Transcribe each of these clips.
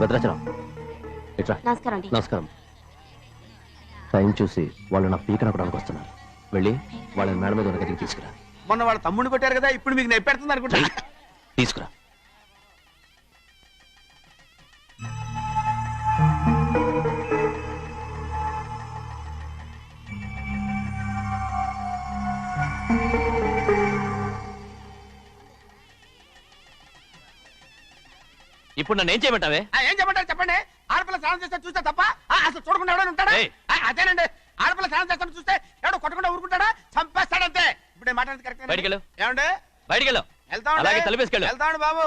భద్రాచలం ఎట్రా. నమస్కారం. నమస్కారం. టైం చూసి వాళ్ళు నా పీకన అక్కడానికి వస్తున్నారు. వెళ్ళి వాళ్ళని మేడ మీద ఉన్న గదికి తీసుకురా. మొన్న వాళ్ళ తమ్ముడిని కొట్టారు కదా, ఇప్పుడు మీకు నెప్పెడుతుంది అనుకుంటా. తీసుకురా. ఇప్పుడు నన్ను ఏం చేయమంటావే? ఏం చెప్పంటారు చెప్పండి. ఆడపిల్ల స్నానం చేస్తే చూస్తే తప్ప అసలు చూడకుండా ఎవడో ఉంటాడా? అదేనండి, ఆడపిల్ల స్నానం చేస్తాను చూస్తే ఎవడో కొట్టకుండా ఊరుకుంటాడా? చంపేస్తాడంతే. ఇప్పుడు మాట్లాడేది కరెక్ట్. బయటికి వెళ్ళు. ఏమండి బయటికి వెళ్ళు. వెళ్తామండి బాబు.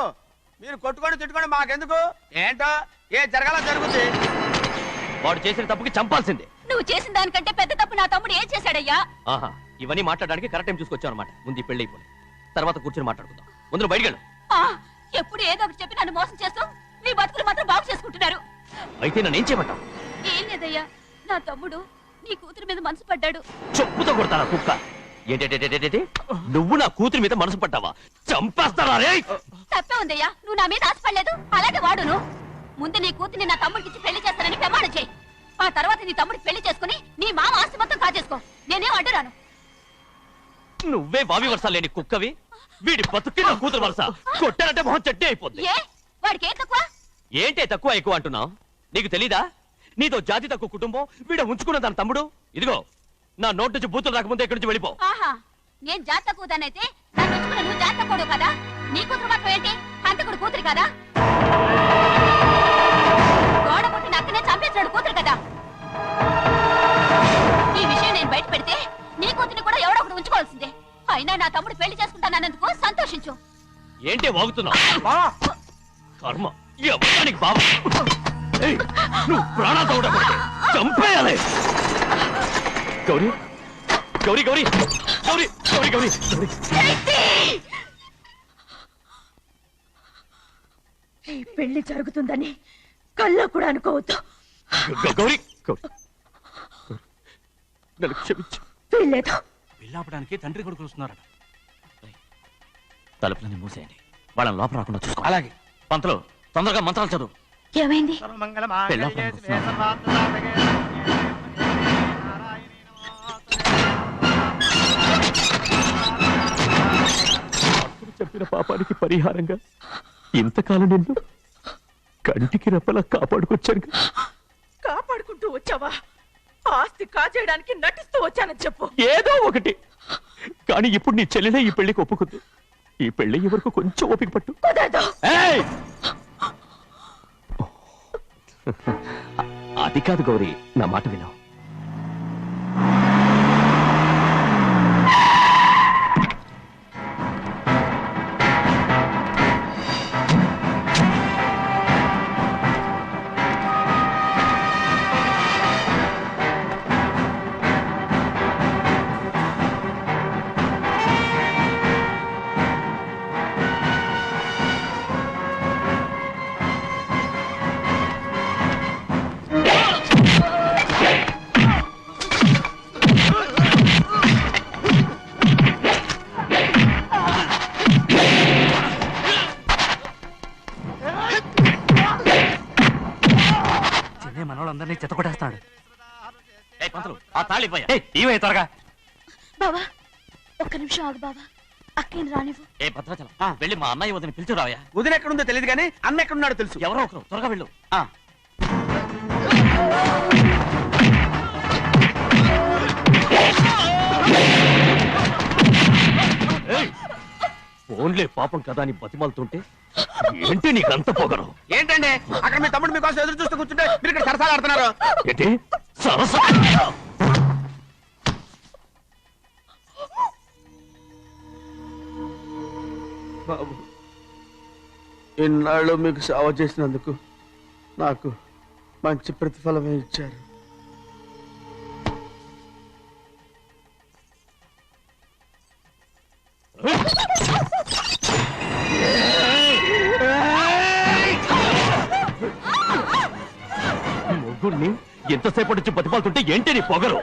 మీరు కొట్టుకొని తిట్టుకొని మాకెందుకు? ఏంటో ఏ జరగాల జరుగుతుంది. వాడు చేసిన తప్పుకి చంపాల్సిందే. నువ్వు చేసిన దానికంటే పెద్ద తప్పు నా తమ్ముడు ఏం చేశాడయ్యా? ఆహా, ఇవన్నీ మాట్లాడడానికి కరెక్ట్ టైం చూసుకొచ్చావు అనమాట. ముందు ఈ పెళ్లి అయిపోయి తర్వాత కూర్చొని మాట్లాడుకుందాం. ముందు బయటికి వెళ్ళు. ఎప్పుడు ఏదో ఒకటి చెప్పి నన్ను మోసం చేస్తూ మీ బతుకులు మాత్రం బాగు చేసుకుంటున్నారు. అయితే నన్ను ఏం చేయమంటావు? ఏం లేదయ్యా, నా తమ్ముడు నీ కూతురు మీద మనసు పడ్డాడు. చెప్పుతో కొడతారా కుక్క? ఏంటంటే నువ్వు నా కూతురి మీద మనసు పడ్డావా? చంపేస్తారా రే? తప్పే ఉందయ్యా, నువ్వు నా మీద ఆశపడలేదు, అలాగే వాడును. ముందు నీ కూతుర్ని నా తమ్ముడికి పెళ్లి చేస్తానని ప్రమాణం చేయి. ఆ తర్వాత నీ తమ్ముడికి పెళ్లి చేసుకుని నీ మామ ఆస్తి మొత్తం కాజేసుకో. నేనేం అడ్డురాను. నువ్వే బావి వరుస లేని కుక్కవి. వీడి బతుక్కి నా కూతురు వరుస. కొట్టారంటే మొహం చట్నీ అయిపోద్ది. వాడికి ఏం తక్కువ? ఏంటే తక్కువ ఎక్కువ అంటున్నావు? నీకు తెలీదా? నీతో జాతి తక్కువ కుటుంబం వీడ ఉంచుకున్న దాని తమ్ముడు. ఇదిగో నా నోటి నుంచి బూతులు రాకముందే ఇక్కడి నుంచి వెళ్ళిపో. ఆహా, నేను జాతి తక్కువ దానైతే నన్ను ఉంచుకున్న నువ్వు జాతి తక్కువ కదా? నీ కూతురు మాత్రం ఏంటి? హంతకుడు కూతురు కదా? గోడ పుట్టిన అక్కనే చంపేసినాడు కూతురు కదా? ఈ విషయం నేను బయట పెడితే నీ కూతురిని కూడా ఎవడో ఒకటి ఉంచుకోవాల్సిందే. అయినా నా తమ్ముడు పెళ్లి చేసుకుంటానన్నందుకు సంతోషించు. ఏంటి వాగుతున్నావు? కర్మ ఎవరికి బాబా. నువ్వు ప్రాణాలతో చంపేయాలి. గౌరీ గౌరీ గౌరీ గౌరీ గౌరీ గౌరీ ఈ పెళ్లి జరుగుతుందని కల్లో కూడా అనుకోవద్దు. గౌరీ గౌరీ నన్ను క్షమించు. వీల్లేదు. పెళ్ళాపడానికి తండ్రి కొడుకులు వస్తున్నారట. తలుపులని మూసేయండి. వాళ్ళని లోపల రాకుండా చూసుకో. అలాగే. పంతులు తొందరగా మంత్రాలు చదువు. ఏమైంది? చెప్పిన పాపానికి పరిహారంగా ఇంతకాలం నిన్ను కంటికి రెప్పలా కాపాడుకొచ్చాను. కాపాడుకుంటూ వచ్చావా? ఆస్తి కాజేయడానికి నటిస్తూ వచ్చానని చెప్పు. ఏదో ఒకటి. కానీ ఇప్పుడు నీ చెల్లెలే ఈ పెళ్లికి ఒప్పుకుంది. ఈ పెళ్లి వరకు కొంచెం ఓపిక పట్టు. అది కాదు గౌరీ, నా మాట విను. మనోళ్ళందరినీ చెత్త కొట్టేస్తాడు. త్వరగా బావా, ఒక్క నిమిషం ఆగు బావా. అక్కేం రానివ్వు. ఏ భద్రాచలం వెళ్ళి మా అన్నయ్య వదిన పిలిచిరావయ్యా. వదిన ఎక్కడుందో తెలియదు కానీ అన్న ఎక్కడున్నాడో తెలుసు. ఎవరో ఒకరు త్వరగా వెళ్ళు. ఫోన్లే పాపం కదా అని బతిమాలుతుంటే ఏంటి నీకంత పొగరు? ఏంటండి అక్కడ మీ తమ్ముడు మీకోసం ఎదురు చూస్తూ కూర్చుంటే మీరు ఇక్కడ సరసాలు ఆడుతున్నారు. ఏంటి సరస? బాబు, ఇన్నాళ్ళు మీకు సేవ చేసినందుకు నాకు మంచి ప్రతిఫలమే ఇచ్చారు. ముగ్గురిని ఎంతసేపటి నుంచి బతిమాలుతుంటే ఏంటి నీ పొగరు?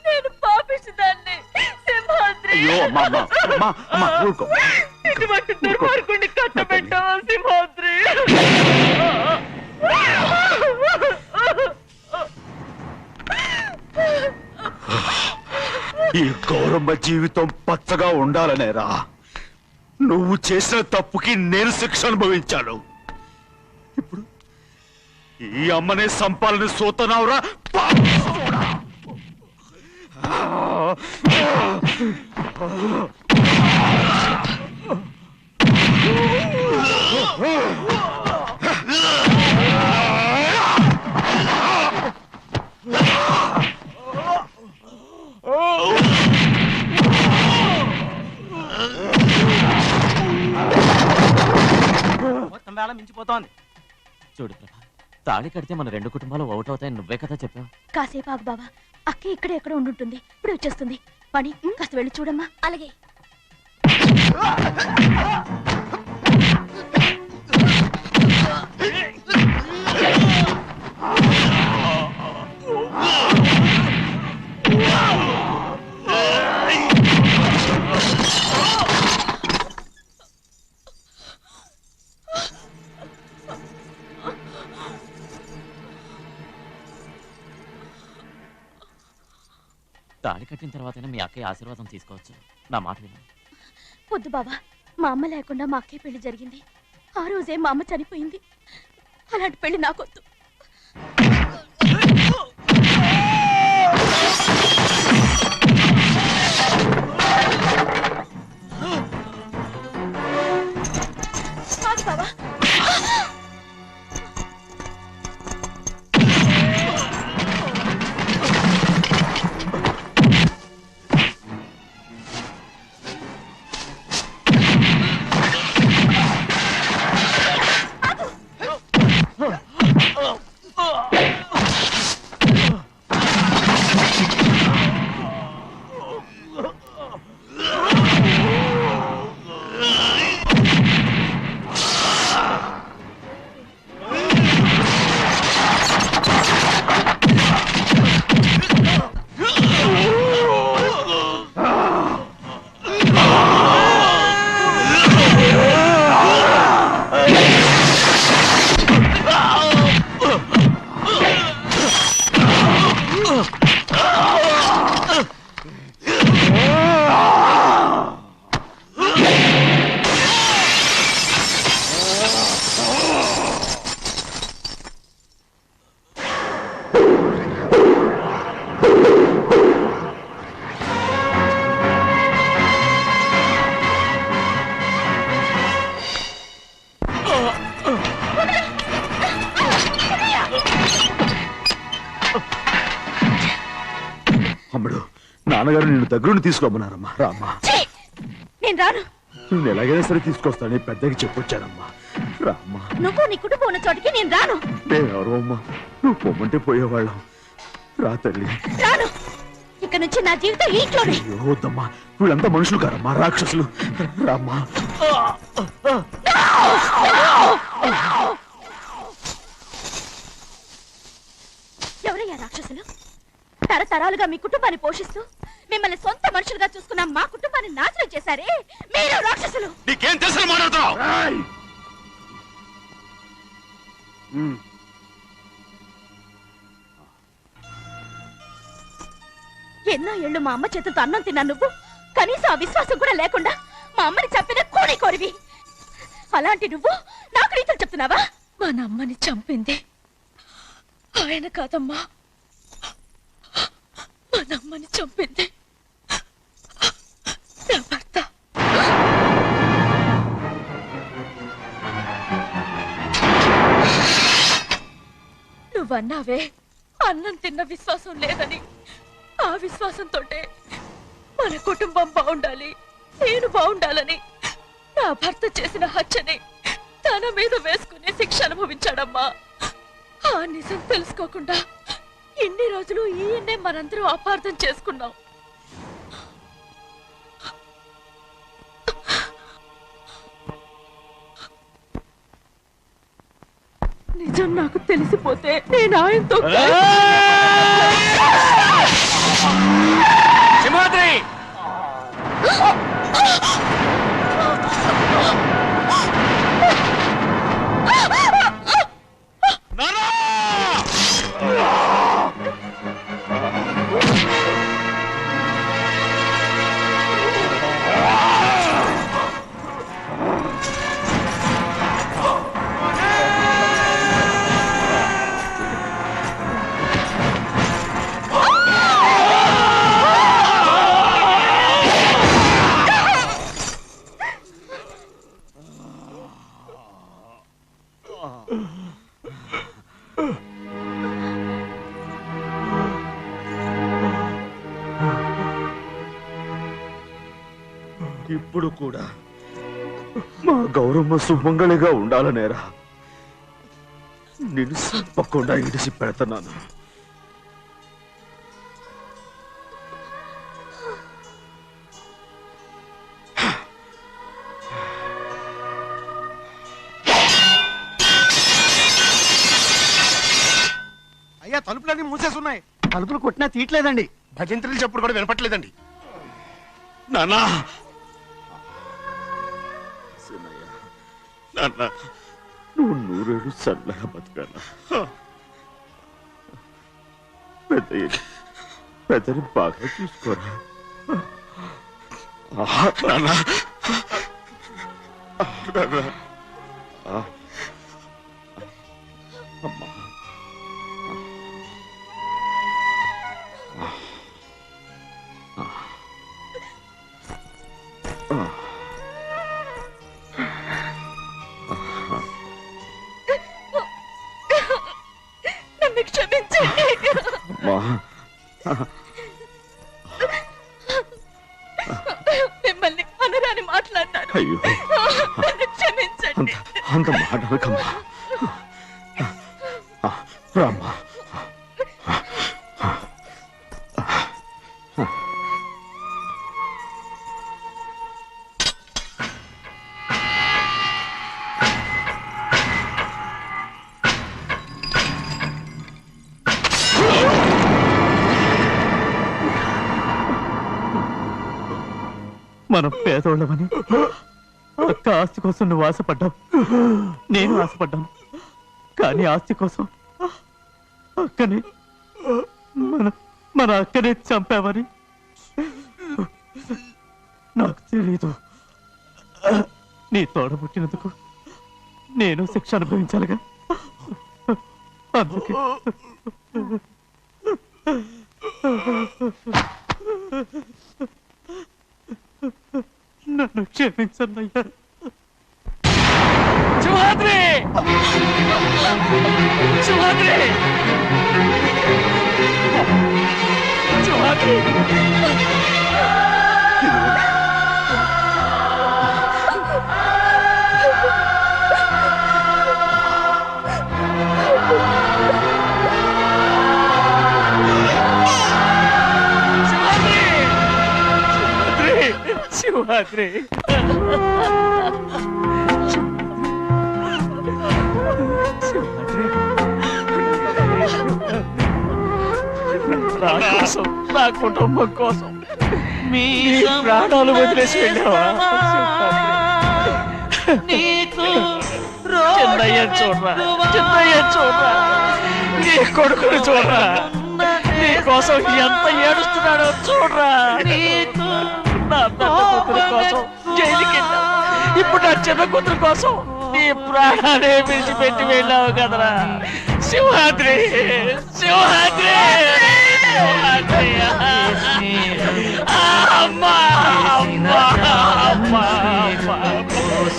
నేను పాపిస్తుందాన్ని సింహాద్రి. అయ్యో అమ్మా అమ్మా అమ్మా అమ్మా ఊరుకో. ఇటువంటి దుర్మార్గుడిని కట్టబెట్టావా సింహాద్రి? ఈ గౌరమ్మ జీవితం పచ్చగా ఉండాలనేరా నువ్వు చేసిన తప్పుకి నేను శిక్ష అనుభవించాను. ఇప్పుడు ఈ అమ్మనే సంపాలని సోతనావురా. మొత్తం వేళ మించిపోతోంది. చూడు ప్రభా, తాళి కడితే మన రెండు కుటుంబాలు అవుతాయని నువ్వే కదా చెప్పావు. కాసేపు ఆగు బావా, అక్క ఇక్కడే ఎక్కడ ఉండుంటుంది, ఇప్పుడు వచ్చేస్తుంది. పని కాస్త వెళ్ళి చూడమ్మా. అలాగే. తాళి కట్టిన తర్వాతైనా మీ అక్కయ్య ఆశీర్వాదం తీసుకోవచ్చు. నా మాట విను. వద్దు బావా, మా అమ్మ లేకుండా మా అక్కయ్య పెళ్లి జరిగింది. ఆ రోజే మా అమ్మ చనిపోయింది. అలాంటి పెళ్లి నాకొద్దు. బావా, అమ్మడు నాన్నగారు నిన్ను దగ్గరుండి తీసుకోమన్నారమ్మా. రామ్మా. నేను రాను. నేను ఎలాగైనా సరే తీసుకొస్తానని పెద్దకి చెప్పొచ్చానమ్మా. రామ్మా. నువ్వు నీ కుటుంబం ఉన్న చోటికి నేను రాను. మేమెవరు అమ్మా, నువ్వు పొమ్మంటే పోయేవాళ్ళం. రా తల్లి. రాను. ఇక్కడ నుంచి నా జీవితం ఈ ఇంట్లోనే. అయ్యో వద్దమ్మా, వీళ్ళంతా మనుషులు కారమ్మా, రాక్షసులు. రామ్మా. ఎవరయ్యా రాక్షసులు? తరతరాలుగా మీ కుటుంబాన్ని పోషిస్తూ మిమ్మల్ని సొంత మనుషులుగా చూసుకున్న మా కుటుంబాన్ని నాశనం చేశారే మీరు రాక్షసులు. నీకేం తెలుసు మాట్లాడుతున్నావు? ఎన్నో ఏళ్ళు మా అమ్మ చేతులతో అన్నం తిన్నా నువ్వు కనీసం ఆ విశ్వాసం కూడా లేకుండా మా అమ్మని చంపిన కోడి కోరివి. అలాంటి నువ్వు నాకు రీతులు చెప్తున్నావా? మా అమ్మని చంపింది ఆయన కాదమ్మా, మా అమ్మని చంపింది నా భర్త. నువ్వన్నావే అన్నం తిన్న విశ్వాసం లేదని. ఆ విశ్వాసంతో మన కుటుంబం బాగుండాలి, నేను బాగుండాలని నా భర్త చేసిన హత్యని తన మీద వేసుకునే శిక్ష అనుభవించాడమ్మా. ఆ నిజం తెలుసుకోకుండా ఇన్ని రోజులు ఈయన్నే మనందరం అపార్థం చేసుకున్నాం. నిజం నాకు తెలిసిపోతే నేను ఆయనతో సింహాద్రి ఇప్పుడు కూడా మా గౌరమ్మ సుమంగళిగా ఉండాలనేరా నేను తప్పకుండా ఇడిసి పెడతాను. అయ్యా తలుపులన్నీ మూసేస్తున్నాయి. తలుపులు కొట్టినా తీయట్లేదండి. భజంత్రులు చెప్పుడు కూడా వినపట్లేదండి. నాన్నా నాన్న నువ్వు నూరేళ్ళు చల్లగా బతకాలా. పెద్దని బాగా చూసుకోరా నాన్న. అమ్మా నన్ను క్షమించండి. మిమ్మల్ని అనరాని మాట్లాడినాను. అయ్యో నన్ను క్షమించండి. అంత మాటలకమ్మా. రామ్మా. మనం పేదోళ్ళమని అక్క ఆస్తి కోసం నువ్వు ఆశపడ్డావు, నేను ఆశపడ్డాను. కానీ ఆస్తి కోసం అక్కని మన అక్కనే చంపావని నాకు తెలీదు. నీ తోడబుట్టినందుకు నేను శిక్ష అనుభవించాలిగా. అందుకే నన్ను క్షమించన్నయ్యా. సింహాద్రి సింహాద్రి సింహాద్రి శివాద్రి నా కోసం, నా కుటుంబం కోసం మీ ప్రాణాలు వదిలేసి వెళ్ళావా? చిన్నయ్య చూడరా, చిన్నయ్య చూడరా, నీ కొడుకుని చూడరా, నీ కోసం ఎంత ఏడుస్తున్నాడో చూడరా. నా పెద్ద కూతురు కోసం జైలుకి వెళ్ళావు, ఇప్పుడు నా చిన్న కూతురు కోసం నీ ప్రాణాలే విడిచిపెట్టి వెళ్ళావు కదరా. సింహాద్రి సింహాద్రి సింహాద్రి అమ్మా అమ్మా అమ్మా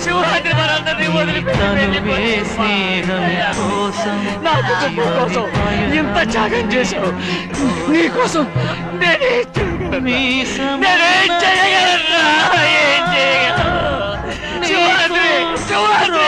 సింహాద్రి మనందరినీ వదిలిపెట్టి నా కుటుంబం కోసం ఇంత త్యాగం చేశావు. నీ కోసం నేనేం చేయగలరా? ఏం చేయగలరా? సింహాద్రి సింహాద్రి